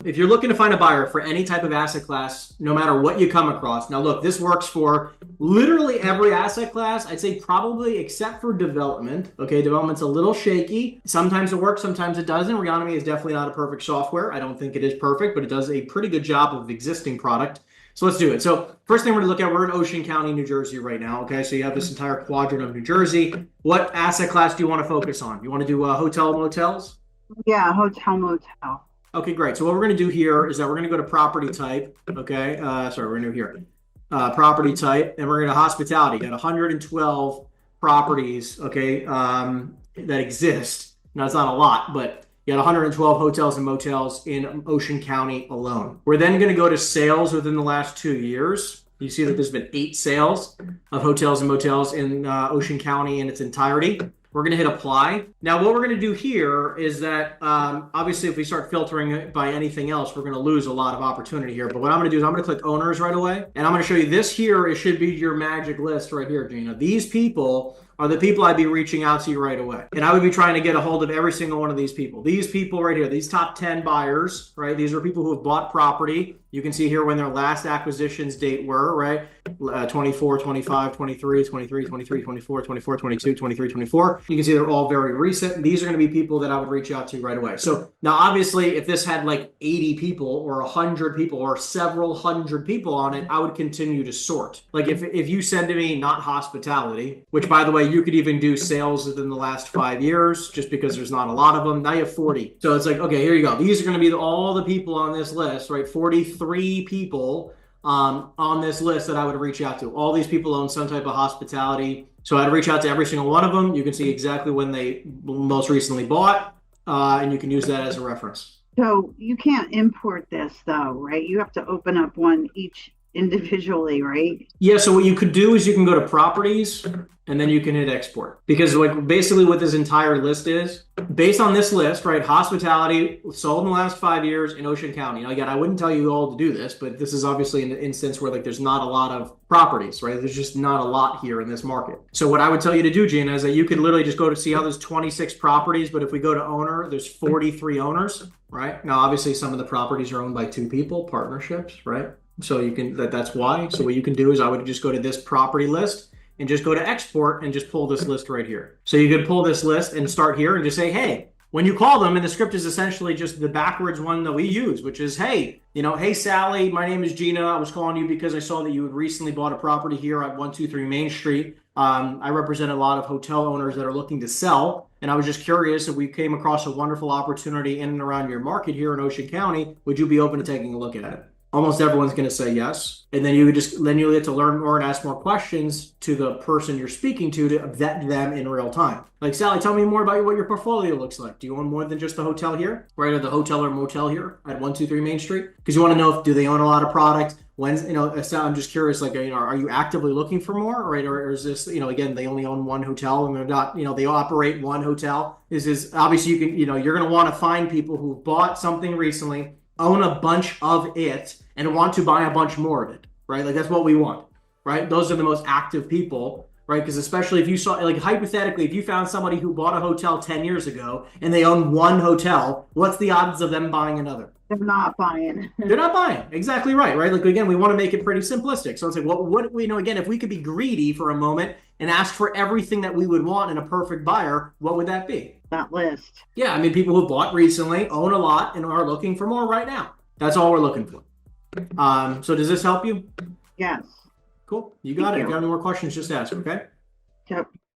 if you're looking to find a buyer for any type of asset class, no matter what you come across. Now, look, this works for literally every asset class. I'd say probably except for development. Okay, development's a little shaky. Sometimes it works, sometimes it doesn't. Reonomy is definitely not a perfect software. I don't think it is perfect, but it does a pretty good job of existing product. So let's do it. So first thing we're going to look at, we're in Ocean County, New Jersey right now. Okay, so you have this entire quadrant of New Jersey. What asset class do you want to focus on? You want to do hotel motels? Yeah, hotel motel. Okay, great. So what we're going to do here is that we're going to go to property type. Okay, sorry, we're going to do here property type, and we're going to hospitality. Got 112 properties. Okay, that exist. Now it's not a lot, but you got 112 hotels and motels in Ocean County alone. We're then going to go to sales within the last 2 years. You see that there's been 8 sales of hotels and motels in Ocean County in its entirety. We're going to hit apply. Now, what we're going to do here is that obviously if we start filtering it by anything else, we're going to lose a lot of opportunity here. But what I'm going to do is I'm going to click owners right away. And I'm going to show you this here. It should be your magic list right here, Gina. These people are the people I'd be reaching out to you right away. And I would be trying to get a hold of every single one of these people. These people right here, these top 10 buyers, right? These are people who have bought property. You can see here when their last acquisitions date were, right? 24, 25, 23, 23, 23, 24, 24, 22, 23, 24. You can see they're all very recent. These are going to be people that I would reach out to right away. So now obviously if this had like 80 people or 100 people or several hundred people on it, I would continue to sort. Like if you send to me not hospitality, which by the way, you could even do sales within the last 5 years just because there's not a lot of them. Now you have 40. So it's like, okay, here you go. These are going to be all the people on this list, right? 43 people on this list that I would reach out to. All these people own some type of hospitality. So I'd reach out to every single one of them. You can see exactly when they most recently bought, and you can use that as a reference. So you can't import this though, right? You have to open up one each individually, right? Yeah, so what you could do is you can go to properties and then you can hit export. Because like basically what this entire list is, based on this list, right? Hospitality sold in the last 5 years in Ocean County. Now again, I wouldn't tell you all to do this, but this is obviously an instance where like there's not a lot of properties, right? There's just not a lot here in this market. So what I would tell you to do, Gina, is that you could literally just go to see how there's 26 properties, but if we go to owner, there's 43 owners, right? Now obviously some of the properties are owned by 2 people, partnerships, right? So you can, that's why. So what you can do is I would just go to this property list and just go to export and just pull this list right here. So you could pull this list and start here and just say, hey, when you call them, and the script is essentially just the backwards one that we use, which is, hey, hey, Sally, my name is Gina. I was calling you because I saw that you had recently bought a property here at 123 Main Street. I represent a lot of hotel owners that are looking to sell. And I was just curious if we came across a wonderful opportunity in and around your market here in Ocean County, would you be open to taking a look at it? Almost everyone's going to say yes. And then you get to learn more and ask more questions to the person you're speaking to vet them in real time. Like, Sally, tell me more about what your portfolio looks like. Do you own more than just the hotel here? Right, or the hotel or motel here at 123 Main Street? Because you want to know, do they own a lot of product? When's, I'm just curious, like, are you actively looking for more? Right, or is this, again, they only own one hotel and they're not, they operate one hotel. This is obviously you can, you're going to want to find people who bought something recently, own a bunch of it, and want to buy a bunch more of it, right? Like that's what we want, right? Those are the most active people, right? Because especially if you saw, like hypothetically, if you found somebody who bought a hotel 10 years ago and they own one hotel, what's the odds of them buying another? They're not buying. They're not buying. Exactly right, right? Like again, we want to make it pretty simplistic. So it's like, what we again, if we could be greedy for a moment and ask for everything that we would want in a perfect buyer, what would that be? That list. Yeah, I mean, people who bought recently, own a lot, and are looking for more right now. That's all we're looking for. So does this help you? Yes. Cool. You got it. If you have any more questions, just ask, okay? Yep.